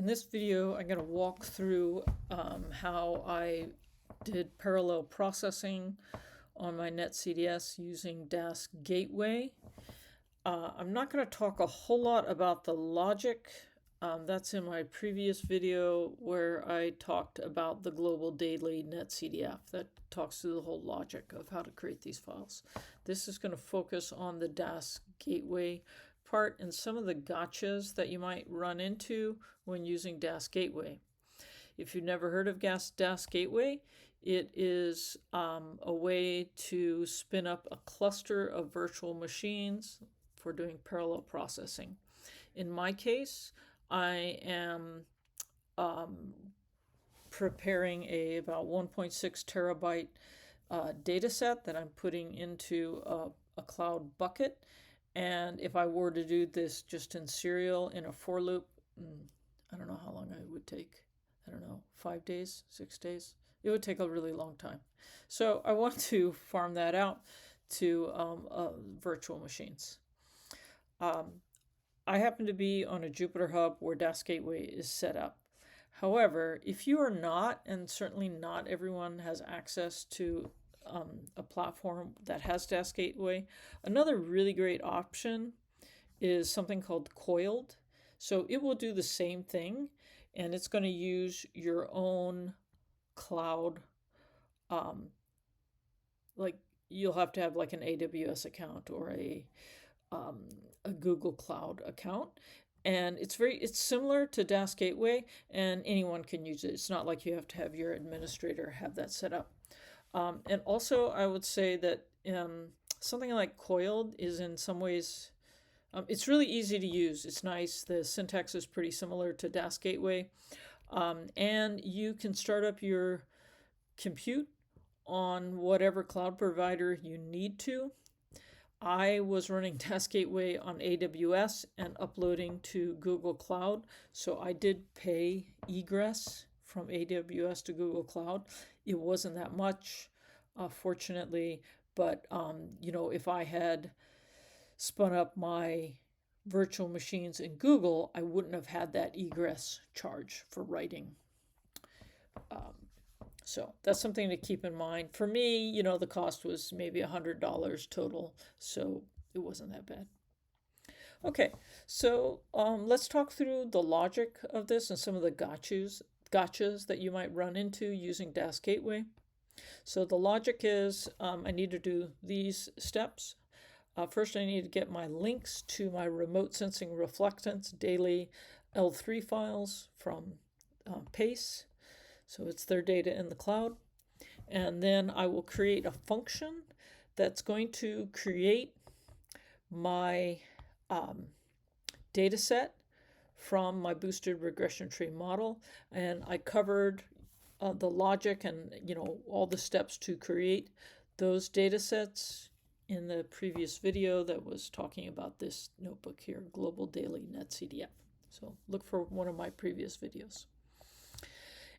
In this video, I'm going to walk through how I did parallel processing on my netcdfs using Dask Gateway. I'm not going to talk a whole lot about the logic. That's in my previous video where I talked about the global daily netcdf that talks through the whole logic of how to create these files. This is going to focus on the Dask Gateway part and some of the gotchas that you might run into when using Dask Gateway. If you've never heard of Dask Gateway, it is a way to spin up a cluster of virtual machines for doing parallel processing. In my case, I am preparing about 1.6 terabyte data set that I'm putting into a cloud bucket. And if I were to do this just in serial in a for loop, I don't know how long it would take. I don't know, 5 days, 6 days. It would take a really long time. So I want to farm that out to virtual machines. I happen to be on a Jupyter Hub where Dask Gateway is set up. However, if you are not, and certainly not everyone has access to a platform that has Dask Gateway, another really great option is something called Coiled. So it will do the same thing, and it's going to use your own cloud. Like you'll have to have like an AWS account or a Google Cloud account. And it's similar to Dask Gateway, and anyone can use it. It's not like you have to have your administrator have that set up. And also, I would say that something like Coiled is in some ways, it's really easy to use. It's nice. The syntax is pretty similar to Dask Gateway. And you can start up your compute on whatever cloud provider you need to. I was running Dask Gateway on AWS and uploading to Google Cloud, so I did pay egress from AWS to Google Cloud. It wasn't that much, fortunately, but if I had spun up my virtual machines in Google, I wouldn't have had that egress charge for writing. So that's something to keep in mind. For me, the cost was maybe $100 total, so it wasn't that bad. Okay, so let's talk through the logic of this and some of the gotchas that you might run into using Dask Gateway. So the logic is I need to do these steps. First, I need to get my links to my remote sensing reflectance daily L3 files from PACE. So it's their data in the cloud. And then I will create a function that's going to create my data set from my boosted regression tree model. And I covered the logic and all the steps to create those data sets in the previous video that was talking about this notebook here, Global Daily netcdf. So look for one of my previous videos.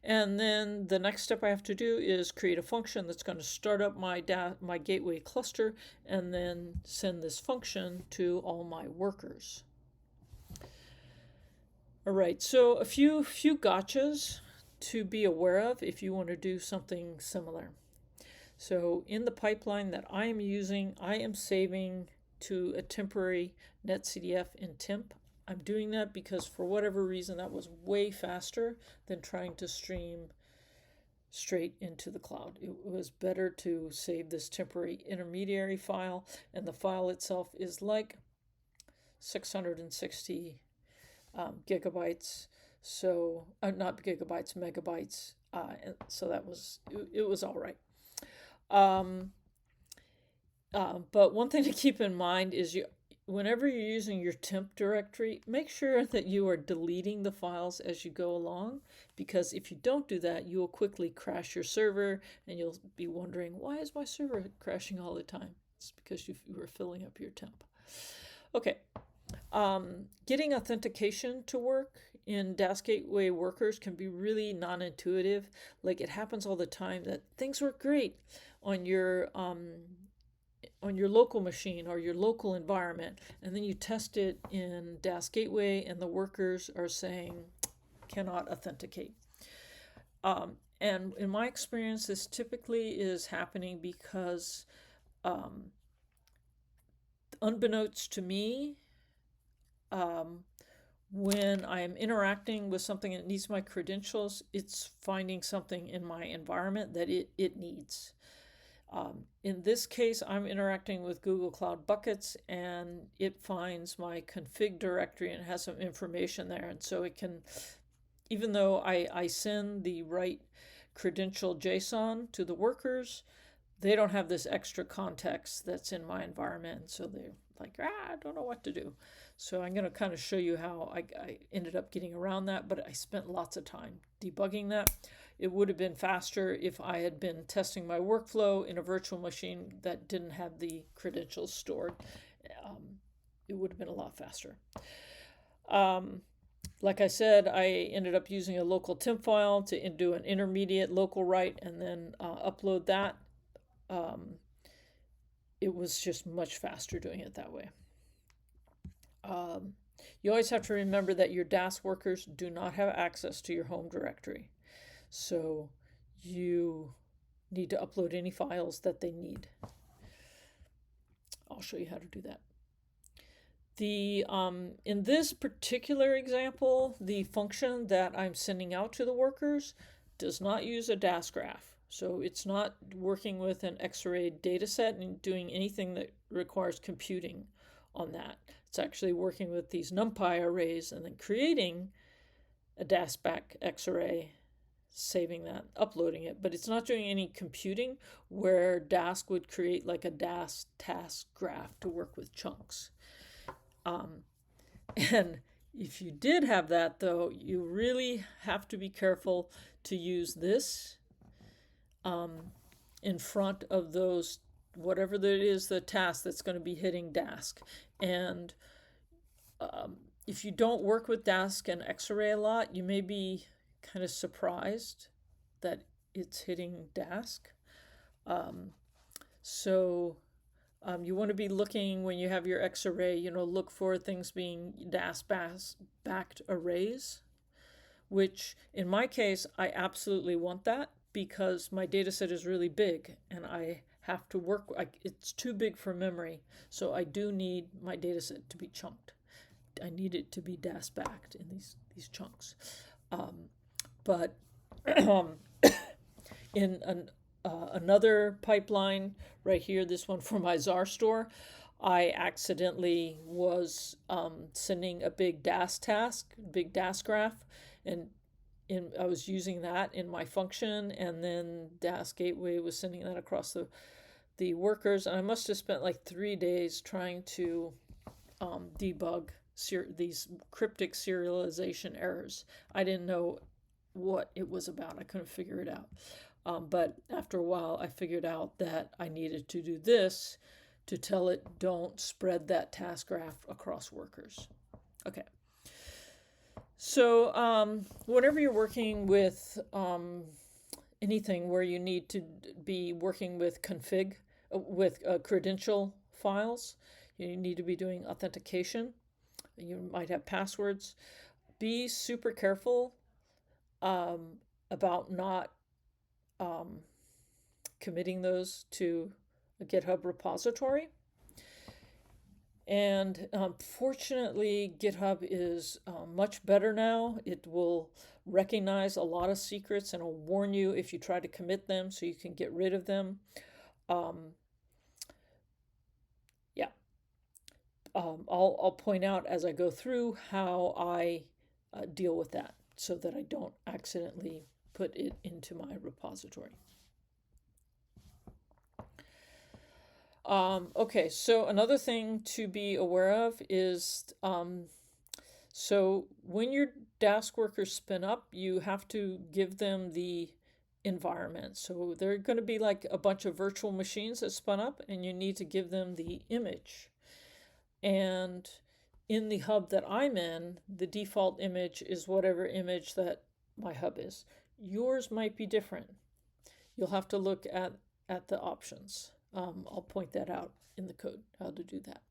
And then the next step I have to do is create a function that's going to start up my gateway cluster and then send this function to all my workers. All right, so a few gotchas to be aware of if you want to do something similar. So in the pipeline that I am using, I am saving to a temporary netcdf in temp. I'm doing that because for whatever reason that was way faster than trying to stream straight into the cloud. It was better to save this temporary intermediary file, and the file itself is like 660 gigabytes. So not gigabytes, megabytes. So it was all right. But one thing to keep in mind is whenever you're using your temp directory, make sure that you are deleting the files as you go along, because if you don't do that, you will quickly crash your server and you'll be wondering, why is my server crashing all the time? It's because you were filling up your temp. Okay, getting authentication to work in Dask Gateway workers can be really non-intuitive. Like it happens all the time that things work great on your local machine or your local environment, and then you test it in Dask Gateway and the workers are saying, cannot authenticate. And in my experience, this typically is happening because, unbeknownst to me, when I am interacting with something that needs my credentials, it's finding something in my environment that it needs. In this case, I'm interacting with Google Cloud Buckets, and it finds my config directory and has some information there. And so it can, even though I send the right credential JSON to the workers, they don't have this extra context that's in my environment. So they're like, I don't know what to do. So I'm going to kind of show you how I ended up getting around that, but I spent lots of time debugging that. It would have been faster if I had been testing my workflow in a virtual machine that didn't have the credentials stored. It would have been a lot faster. Like I said, I ended up using a local temp file to do an intermediate local write and then upload that. It was just much faster doing it that way. You always have to remember that your Dask workers do not have access to your home directory. So you need to upload any files that they need. I'll show you how to do that. In this particular example, the function that I'm sending out to the workers does not use a Dask graph. So it's not working with an X-array data set and doing anything that requires computing on that. It's actually working with these NumPy arrays and then creating a Dask X-array, saving that, uploading it, but it's not doing any computing where Dask would create like a Dask task graph to work with chunks. And if you did have that, though, you really have to be careful to use this in front of those, whatever that is, the task that's going to be hitting Dask. And if you don't work with Dask and X-array a lot, you may be kind of surprised that it's hitting Dask. You want to be looking when you have your X-array, look for things being Dask-backed arrays, which in my case, I absolutely want that because my data set is really big and I have to work, it's too big for memory. So I do need my data set to be chunked. I need it to be Dask-backed in these chunks. But in another pipeline right here, this one for my Czar store, I accidentally was sending a big Dask graph, and I was using that in my function, and then Dask Gateway was sending that across the workers, and I must have spent like 3 days trying to debug these cryptic serialization errors. I didn't know what it was about. I couldn't figure it out. But after a while, I figured out that I needed to do this to tell it, don't spread that task graph across workers. Okay. So whenever you're working with anything where you need to be working with credential files, you need to be doing authentication. You might have passwords. Be super careful about not committing those to a GitHub repository. And fortunately, GitHub is much better now. It will recognize a lot of secrets and will warn you if you try to commit them so you can get rid of them. I'll point out as I go through how I deal with that so that I don't accidentally put it into my repository. Okay, so another thing to be aware of is, so when your Dask workers spin up, you have to give them the environment. So they're going to be like a bunch of virtual machines that spun up, and you need to give them the image. And in the hub that I'm in, the default image is whatever image that my hub is. Yours might be different. You'll have to look at the options. I'll point that out in the code, how to do that.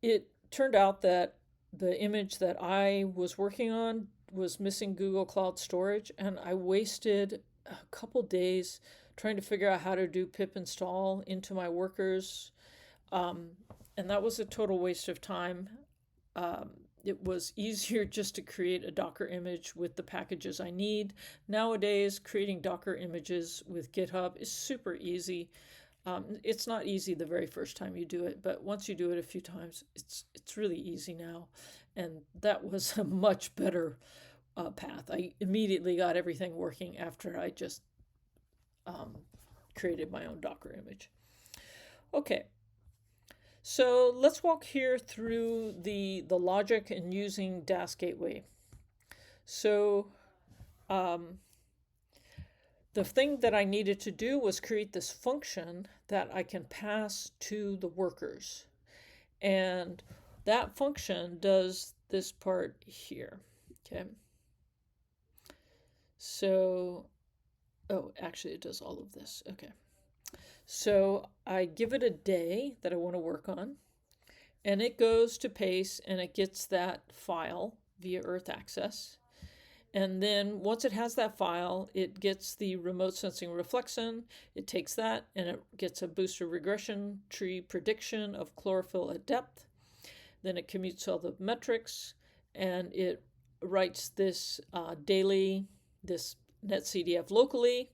It turned out that the image that I was working on was missing Google Cloud Storage, and I wasted a couple days trying to figure out how to do pip install into my workers. Um, and that was a total waste of time. Um, it was easier just to create a Docker image with the packages I need. Nowadays, creating Docker images with GitHub is super easy. It's not easy the very first time you do it, but once you do it a few times, it's really easy now. And that was a much better path. I immediately got everything working after I just created my own Docker image. Okay, so let's walk here through the logic in using Dask Gateway. So the thing that I needed to do was create this function that I can pass to the workers. And that function does this part here. Okay. So, oh, actually it does all of this. Okay. So I give it a day that I want to work on, and it goes to Pace and it gets that file via Earth Access. And then once it has that file, it gets the remote sensing reflection. It takes that and it gets a booster regression tree prediction of chlorophyll at depth. Then it commutes all the metrics and it writes this this netcdf locally,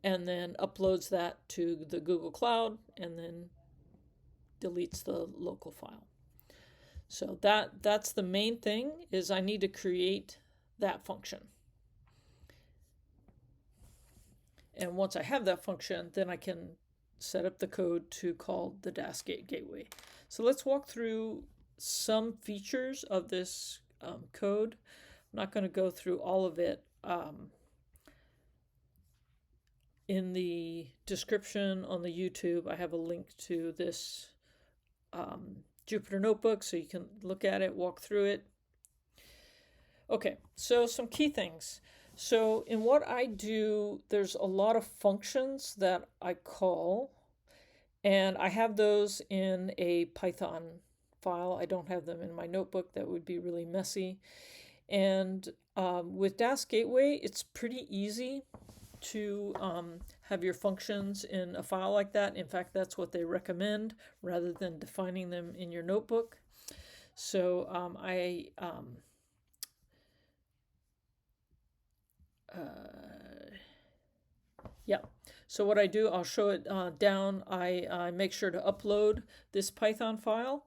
and then uploads that to the Google Cloud and then deletes the local file. So that's the main thing, is I need to create that function. And once I have that function, then I can set up the code to call the Dask Gateway. So let's walk through some features of this code. I'm not going to go through all of it. In the description on the YouTube, I have a link to this Jupyter Notebook, so you can look at it, walk through it. Okay, so some key things. So in what I do, there's a lot of functions that I call, and I have those in a Python file. I don't have them in my notebook. That would be really messy. And with Dask Gateway, it's pretty easy to have your functions in a file like that. In fact, that's what they recommend rather than defining them in your notebook. So yeah. So what I do, I'll show it down. I make sure to upload this Python file,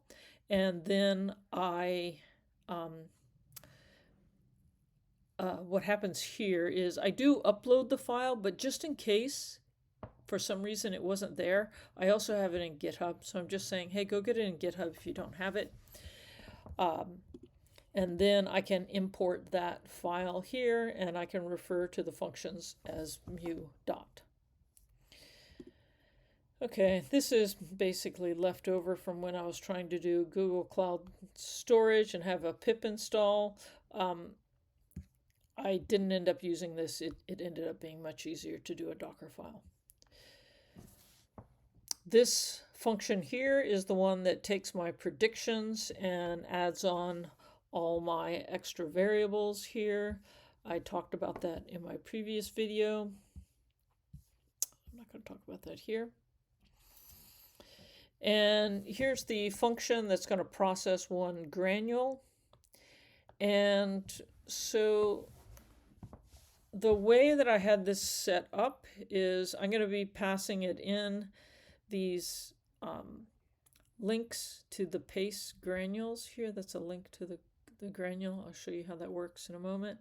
and then what happens here is I do upload the file, but just in case for some reason it wasn't there, I also have it in GitHub. So I'm just saying, hey, go get it in GitHub if you don't have it. And then I can import that file here, and I can refer to the functions as mu.dot. Okay, this is basically left over from when I was trying to do Google Cloud Storage and have a pip install. I didn't end up using this. It ended up being much easier to do a Docker file. This function here is the one that takes my predictions and adds on all my extra variables here. I talked about that in my previous video. I'm not going to talk about that here. And here's the function that's going to process one granule. And so the way that I had this set up is I'm going to be passing it in these links to the paste granules here. That's a link to the granule. I'll show you how that works in a moment.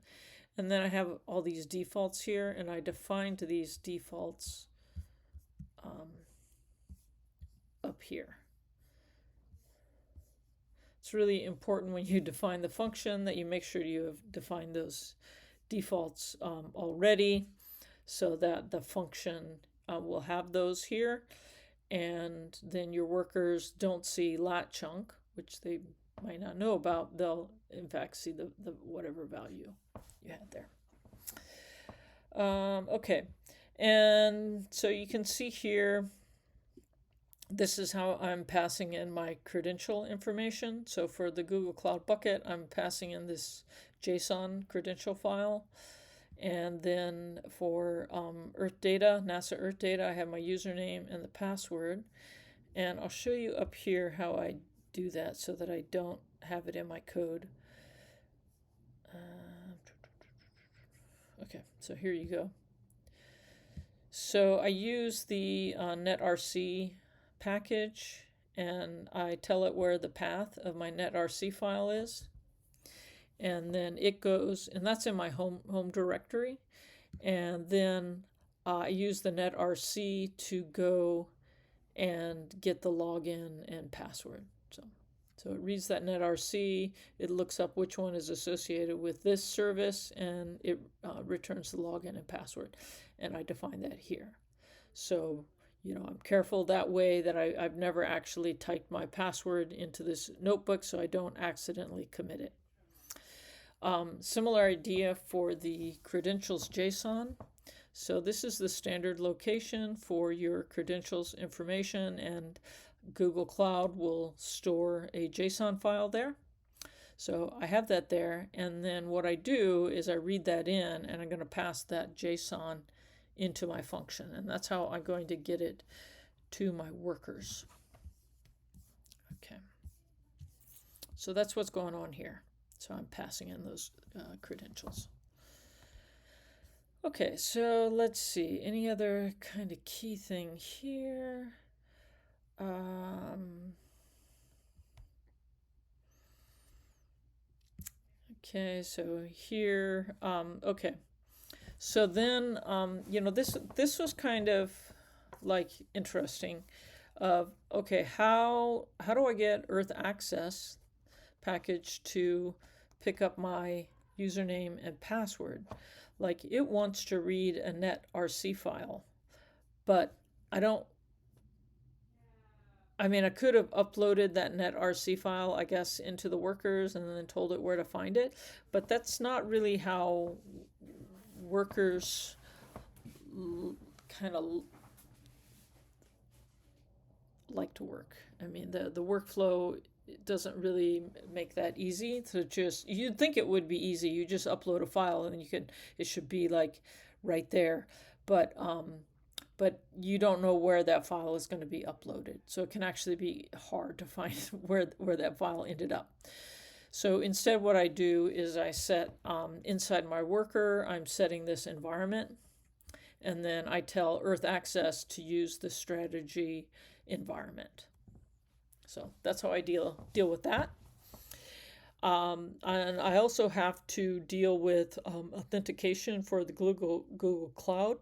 And then I have all these defaults here, and I defined these defaults up here. It's really important when you define the function that you make sure you have defined those defaults already, so that the function will have those here, and then your workers don't see lat chunk, which they might not know about. They'll in fact see the whatever value you had there. Okay, and so you can see here this is how I'm passing in my credential information. So for the Google Cloud bucket, I'm passing in this JSON credential file. And then for Earth data, NASA Earth data, I have my username and the password. And I'll show you up here how I do that so that I don't have it in my code. Okay, so here you go. So I use the netrc package, and I tell it where the path of my netrc file is. And then it goes, and that's in my home directory. And then I use the netrc to go and get the login and password. So it reads that netrc, it looks up which one is associated with this service, and it returns the login and password. And I define that here. So, I'm careful that way that I've never actually typed my password into this notebook so I don't accidentally commit it. Similar idea for the credentials JSON. So this is the standard location for your credentials information, and Google Cloud will store a JSON file there. So I have that there, and then what I do is I read that in, and I'm going to pass that JSON into my function, and that's how I'm going to get it to my workers. Okay, so that's what's going on here. So I'm passing in those credentials. Okay, so let's see, any other kind of key thing here? Okay, so here, okay. So then, this was kind of like interesting. Okay, how do I get Earth Access package to pick up my username and password? Like, it wants to read a netrc file, but I could have uploaded that netrc file, I guess, into the workers and then told it where to find it, but that's not really how workers kind of like to work. The workflow doesn't really make that easy to just, you'd think it would be easy. You just upload a file and it should be like right there. But you don't know where that file is going to be uploaded. So it can actually be hard to find where that file ended up. So instead what I do is I set, inside my worker, I'm setting this environment, and then I tell Earth Access to use the strategy environment. So that's how I deal with that. And I also have to deal with authentication for the Google Cloud.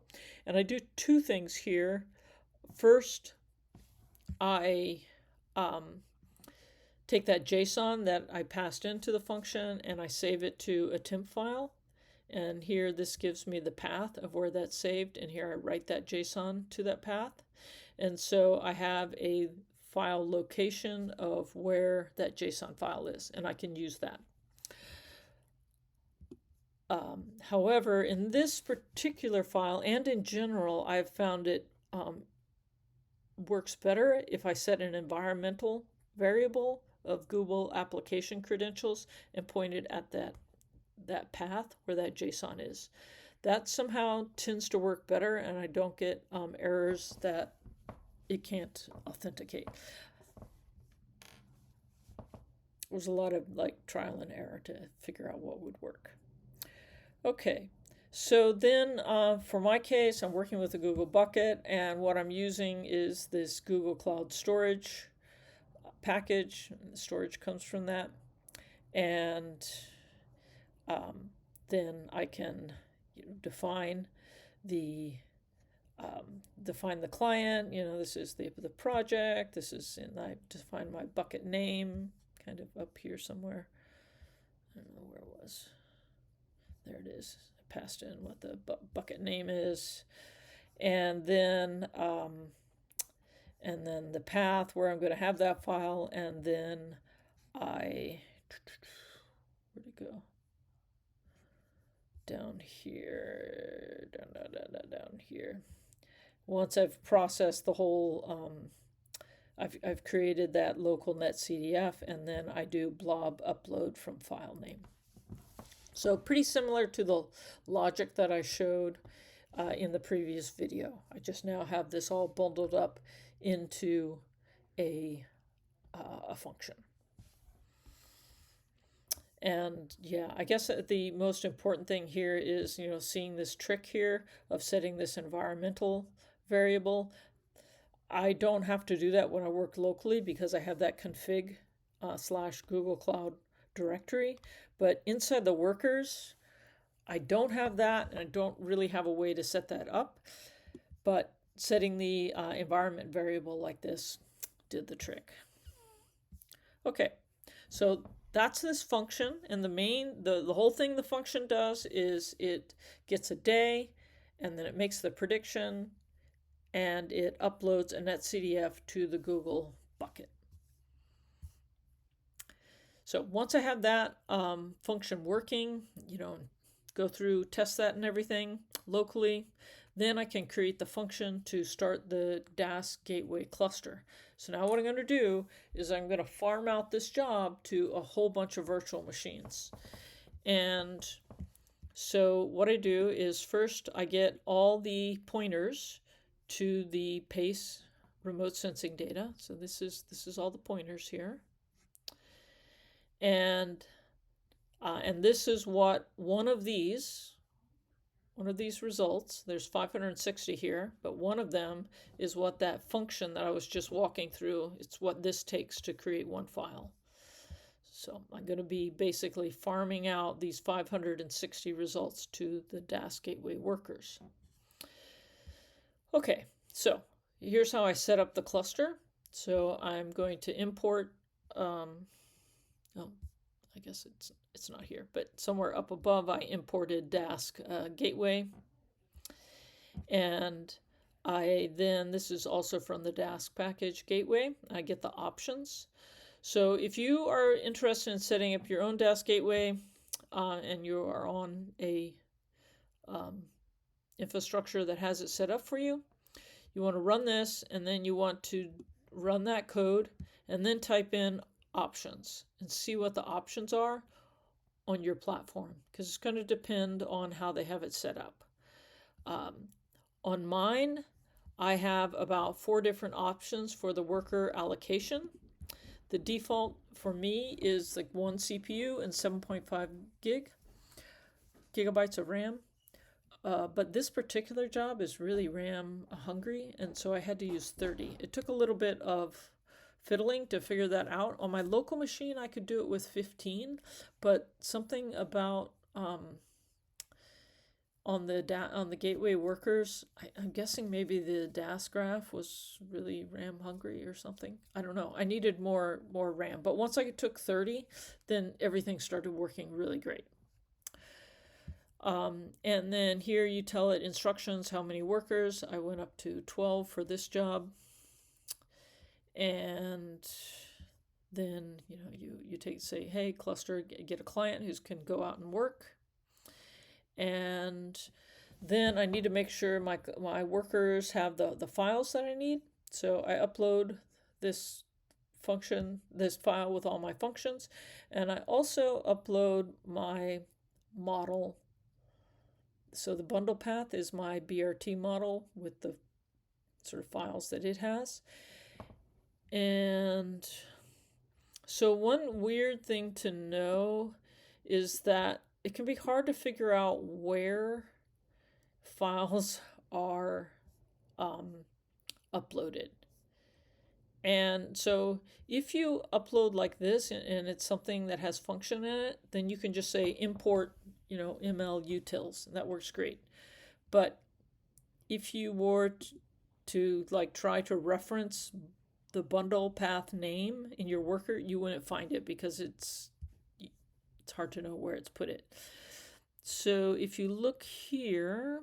And I do two things here. First, I take that JSON that I passed into the function and I save it to a temp file. And here this gives me the path of where that's saved. And here I write that JSON to that path. And so I have a file location of where that JSON file is, and I can use that. However, in this particular file and in general, I've found it works better if I set an environmental variable of Google application credentials and point it at that path where that JSON is. That somehow tends to work better, and I don't get errors that it can't authenticate. There's a lot of trial and error to figure out what would work. Okay, so then for my case, I'm working with a Google bucket, and what I'm using is this Google Cloud Storage package. The storage comes from that, and then I can define the client. This is the project. This is, and I define my bucket name kind of up here somewhere. I don't know where it was. There it is. I passed in what the bucket name is, and then the path where I'm going to have that file, and then where'd it go? Down here, down here. Once I've processed the whole I've created that local netcdf, and then I do blob upload from file name. So pretty similar to the logic that I showed in the previous video. I just now have this all bundled up into a function. And yeah, I guess the most important thing here is, seeing this trick here of setting this environmental variable. I don't have to do that when I work locally because I have that config / Google Cloud directory. But inside the workers, I don't have that, and I don't really have a way to set that up. But setting the environment variable like this did the trick. Okay, so that's this function, and the whole thing the function does is it gets a day, and then it makes the prediction, and it uploads a netcdf to the Google bucket. So once I have that function working, go through, test that and everything locally, then I can create the function to start the Dask Gateway cluster. So now what I'm going to do is I'm going to farm out this job to a whole bunch of virtual machines. And so what I do is first I get all the pointers to the PACE remote sensing data. So this is all the pointers here. And this is what one of these results, there's 560 here, but one of them is what that function that I was just walking through, it's what this takes to create one file. So I'm going to be basically farming out these 560 results to the Dask Gateway workers. Okay, so here's how I set up the cluster. So I'm going to import, I guess it's not here, but somewhere up above I imported Dask Gateway. And this is also from the Dask package Gateway. I get the options. So if you are interested in setting up your own Dask Gateway and you are on a infrastructure that has it set up for you, you want to run this, and then you want to run that code and then type in options and see what the options are on your platform, because it's going to depend on how they have it set up. On mine, I have about 4 different options for the worker allocation. The default for me is like 1 CPU and 7.5 gigabytes of RAM. But this particular job is really RAM hungry, and so I had to use 30. It took a little bit of fiddling to figure that out. On my local machine, I could do it with 15, but something about on the gateway workers, I'm guessing maybe the Dask graph was really RAM hungry or something. I don't know. I needed more RAM, but once I took 30, then everything started working really great. And then here you tell it instructions, how many workers. I went up to 12 for this job. And then you say, hey, cluster, get a client who can go out and work. And then I need to make sure my workers have the files that I need. So I upload this file with all my functions, and I also upload my model. So the bundle path is my BRT model with the sort of files that it has. And so one weird thing to know is that it can be hard to figure out where files are uploaded. And so if you upload like this and it's something that has function in it, then you can just say import, ml-utils, and that works great. But if you were to try to reference the bundle path name in your worker, you wouldn't find it because it's hard to know where it's put it. So if you look here,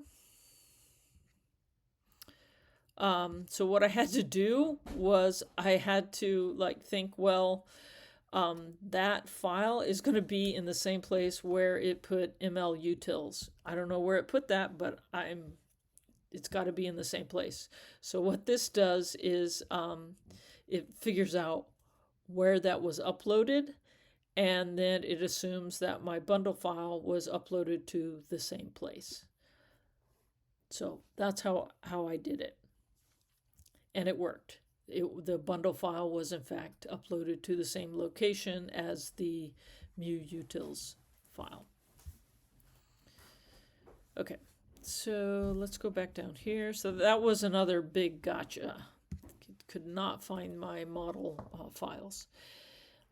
so what I had to do was I had to think, well, that file is going to be in the same place where it put ml-utils. I don't know where it put that, but it's got to be in the same place. So what this does is it figures out where that was uploaded, and then it assumes that my bundle file was uploaded to the same place. So that's how I did it. And it worked. The bundle file was in fact uploaded to the same location as the mu-utils file. Okay, so let's go back down here. So that was another big gotcha. Could not find my model files.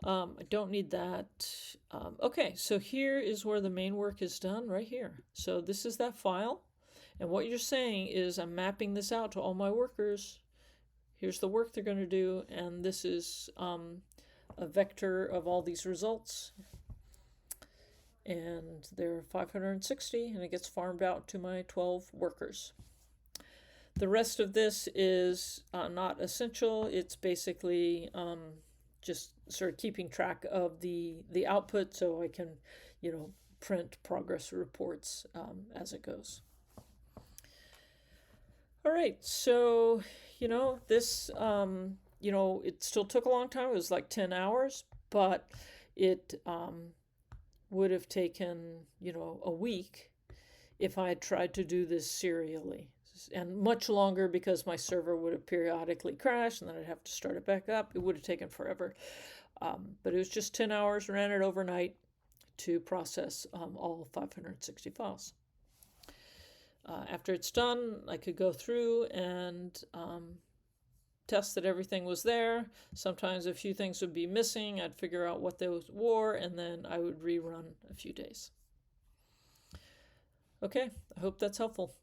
I don't need that. Okay, so here is where the main work is done, right here. So this is that file. And what you're saying is I'm mapping this out to all my workers. Here's the work they're going to do, and this is a vector of all these results. And there are 560, and it gets farmed out to my 12 workers. The rest of this is not essential. It's basically just sort of keeping track of the output so I can, print progress reports as it goes. All right, so, this, it still took a long time. It was like 10 hours, but it would have taken, a week if I had tried to do this serially. And much longer because my server would have periodically crashed and then I'd have to start it back up. It would have taken forever. But it was just 10 hours, ran it overnight to process all 560 files. After it's done, I could go through and test that everything was there. Sometimes a few things would be missing. I'd figure out what those were, and then I would rerun a few days. Okay, I hope that's helpful.